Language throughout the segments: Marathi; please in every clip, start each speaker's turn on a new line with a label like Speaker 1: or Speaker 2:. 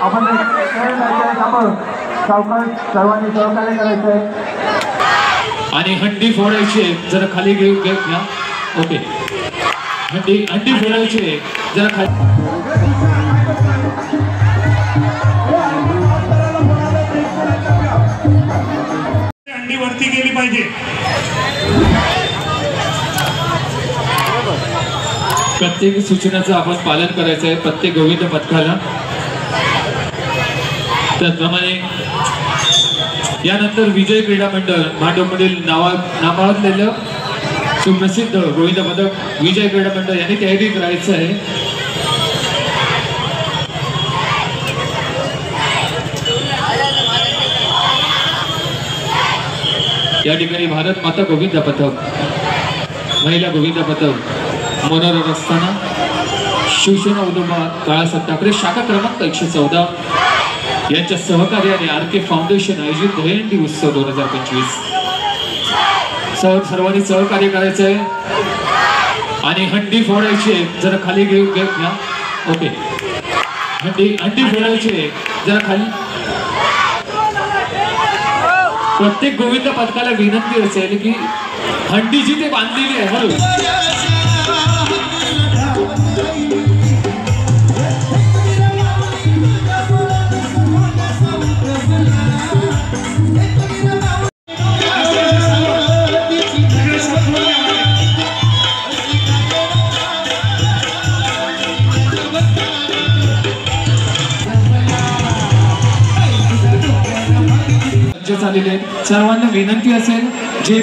Speaker 1: आपण सावकाश सर्वांनी सहकार्य करायचंय
Speaker 2: आणि हंडी फोडायची जरा खाली घेऊन घ्या. ओके, हंडी फोडायची जरा खाली.
Speaker 3: हंडी वरती गेली पाहिजे.
Speaker 2: प्रत्येक सूचनाचं आपण पालन करायचं आहे प्रत्येक गोविंद पथकाला. त्याचप्रमाणे यानंतर विजय क्रीडा मंडळ भांडवमधील नावाजलेलं सुप्रसिद्ध गोविंद पथक विजय क्रीडा मंडळ यांनी तयारी करायचं आहे. या ठिकाणी भारत माता गोविंद पथक, महिला गोविंद पथक मनोरथ असताना शिवसेना उदोबा बाळासाहेब ठाकरे शाखा क्रमांक 114 यांच्या सहकार्याने आरके फाउंडेशन आयोजित दहीहंडी उत्सव 2025 सर्वांनी सहकार्य करायचं आहे आणि हंडी फोडायची जरा खाली घेऊन घ्या. ओके, हंडी फोडायची जरा खाली. प्रत्येक गोविंद पथकाला विनंती असेल की हंडी जिथे बांधलेली आहे म्हणून सर्वांना विनंती असेल जे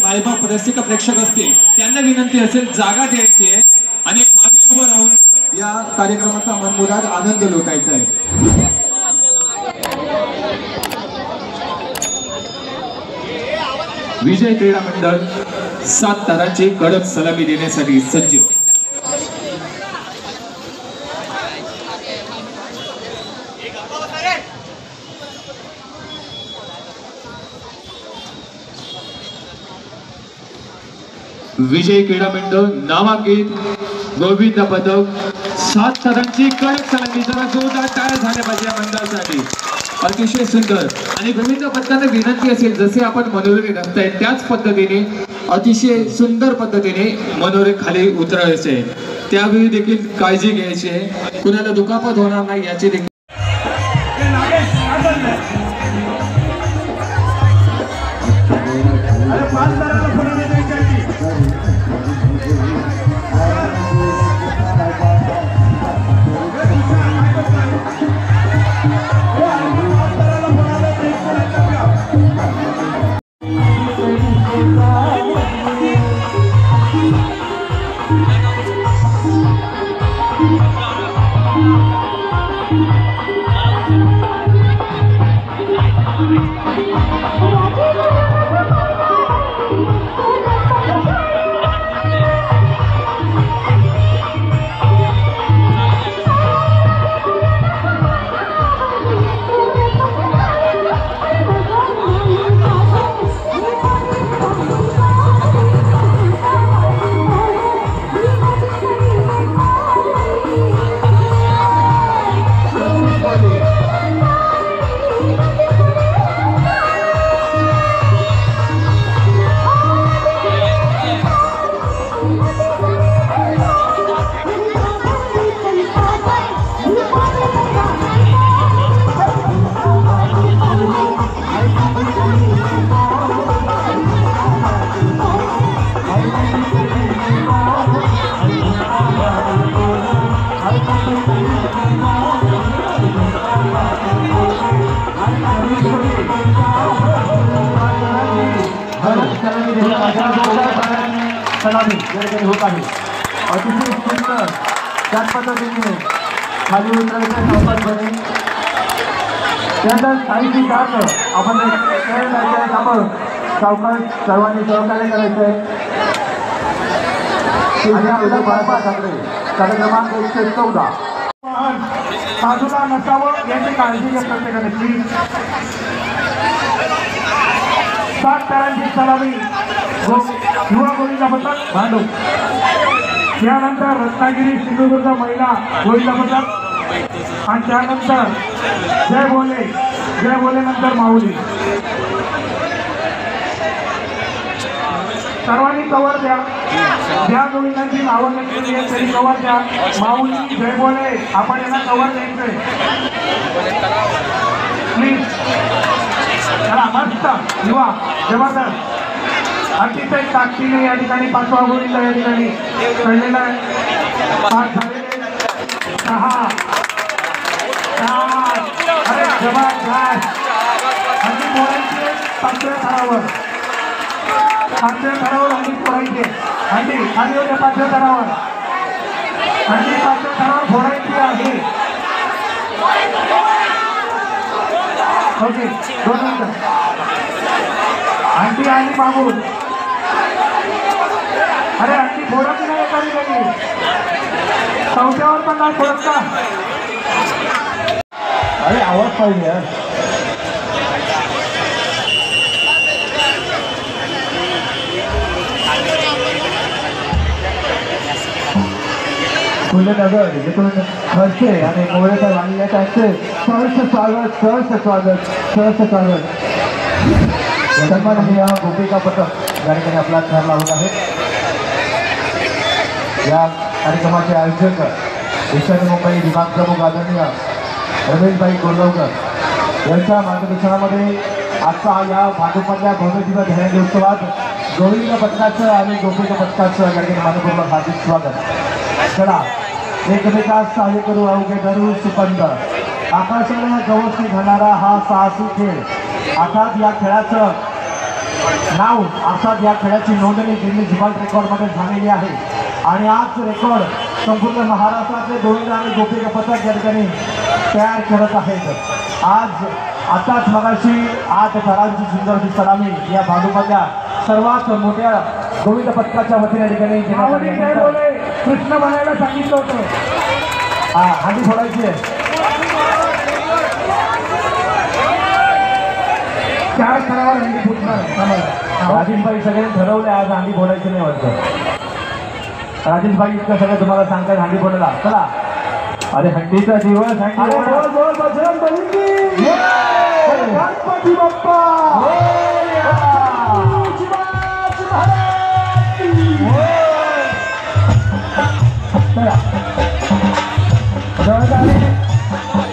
Speaker 2: मायबाप रसिक प्रेक्षक असतील त्यांना विनंती असेल जागा द्यायची आहे आणि मागे उभं राहून या कार्यक्रमाचा मनमुराद आनंद लुटायचा आहे. विजय क्रीडा मंडळ 7 तारांची कडक सलामी देण्यासाठी सज्ज. विजय क्रीडा मंडळ नामांकित गोविंद पथक 7 तारांची कडक सलामी. जरा जोरदार टाळ्या झाल्या पाहिजे या मंडळासाठी. अतिशय सुंदर. आणि गोविंद पथकाने विनंती असेल जसे आपण मनोरे घालताय त्याच पद्धतीने अतिशय सुंदर पद्धतीने मनोरे खाली उतरायचे. त्यावेळी देखील काळजी घ्यायची आहे, कुणाला दुखापत होणार नाही याची देखील. होत आहे अतिशय सुंदर त्याच पद्धतीने खाली उतरायचं सावकाशपणे. त्यानंतर साहित्य जात आपण सावकाश सर्वांनी सहकार्य करायचंय. कार्यक्रमांक 114 बाजूला नसावं याची काळजी घ्या प्रत्येकाने प्लीज. 7 तारांची सलामी युवा गोविंद पथक भांडू. यानंतर रत्नागिरी सिंधुदुर्ग महिला गोविंद पथक
Speaker 1: आणि त्यानंतर जय बोले नंतर माऊली. सर्वांनी कवर द्या. ज्या मुलींची नावं घेतलेली आहेत तरी कवर द्या. माऊली जय बोले आपण यांना कवर द्यायचंय प्लीज. चला मस्त युवा जबरदस्त अतिशय ताकदीने या ठिकाणी 5वा गोविंद या ठिकाणी कळलेला आहे. 5 झालेले 6 7. अरे जबरदस्त हल्ली पोरांचे 5व्या थरावर हल्ली फोडायचे. हल्ली खाली होते 5व्या थरावर. हल्ली 5व्या थरावर फोडायची आहे. ओके 2 मिनिटं. अंडी आली मागून. अरे अंडी फोडत नाही एखादी काही 4थ्यावर पण नाही फोडत का? अरे आवाज पाहिजे यार. नगर जिथून खर्चे आणि मोरेचा लागले त्यांचे सहर्ष स्वागत. सन्माननीय गोपिका पथक या ठिकाणी आपला थर लावत आहे. या कार्यक्रमाचे आयोजक ईशान्य मुंबई विभाग प्रमुख आदरणीय रमेशभाई गोरगावकर यांच्या मार्गदर्शनामध्ये आजचा या भाजपमधल्या भव्य ध्यान उत्सवात गोविंद पथकाचं आणि गोपिका पथकाचं या ठिकाणी मानपूर्वक हार्दिक स्वागत. चला एकमेकास सहाय्य करू अवघे धरू सुपंद. आकाशाने गवसणी घालणारा हा साहसी खेळ. अर्थात या खेळाचं नाव अर्थात या खेळाची नोंदणी गिनीज वर्ल्ड रेकॉर्डमध्ये झालेली आहे. आणि आज रेकॉर्ड संपूर्ण महाराष्ट्रातले गोविंद आणि गोपिका पथक या ठिकाणी तयार करत आहेत. आताच मगाशी 8 थरांची सुंदर सलामी या भाजपच्या सर्वात मोठ्या गोविंद पथकाच्या वतीने ठिकाणी कृष्ण बनायला सांगितलं होतं. हंडी फोडायची आहे. 4 थरावर हंडी फुटणार. राजेशभाई सगळ्यांनी ठरवले आज हंडी फोडायची नाही वाटतं. राजेशभाई इतकं सगळं तुम्हाला सांगतात हंडी फोडायला. चला अरे हंडीचा दिवस गणपती बाप्पा.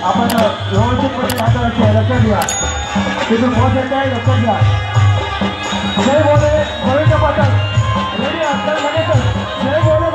Speaker 1: आपण व्यवस्थितपणे हाताळायचे लक्षात घ्या. तिथून पोहोचायचं आहे लक्षात घ्या. जय बोले गोविंद पथक रेडी असतात लगेच. जय बोले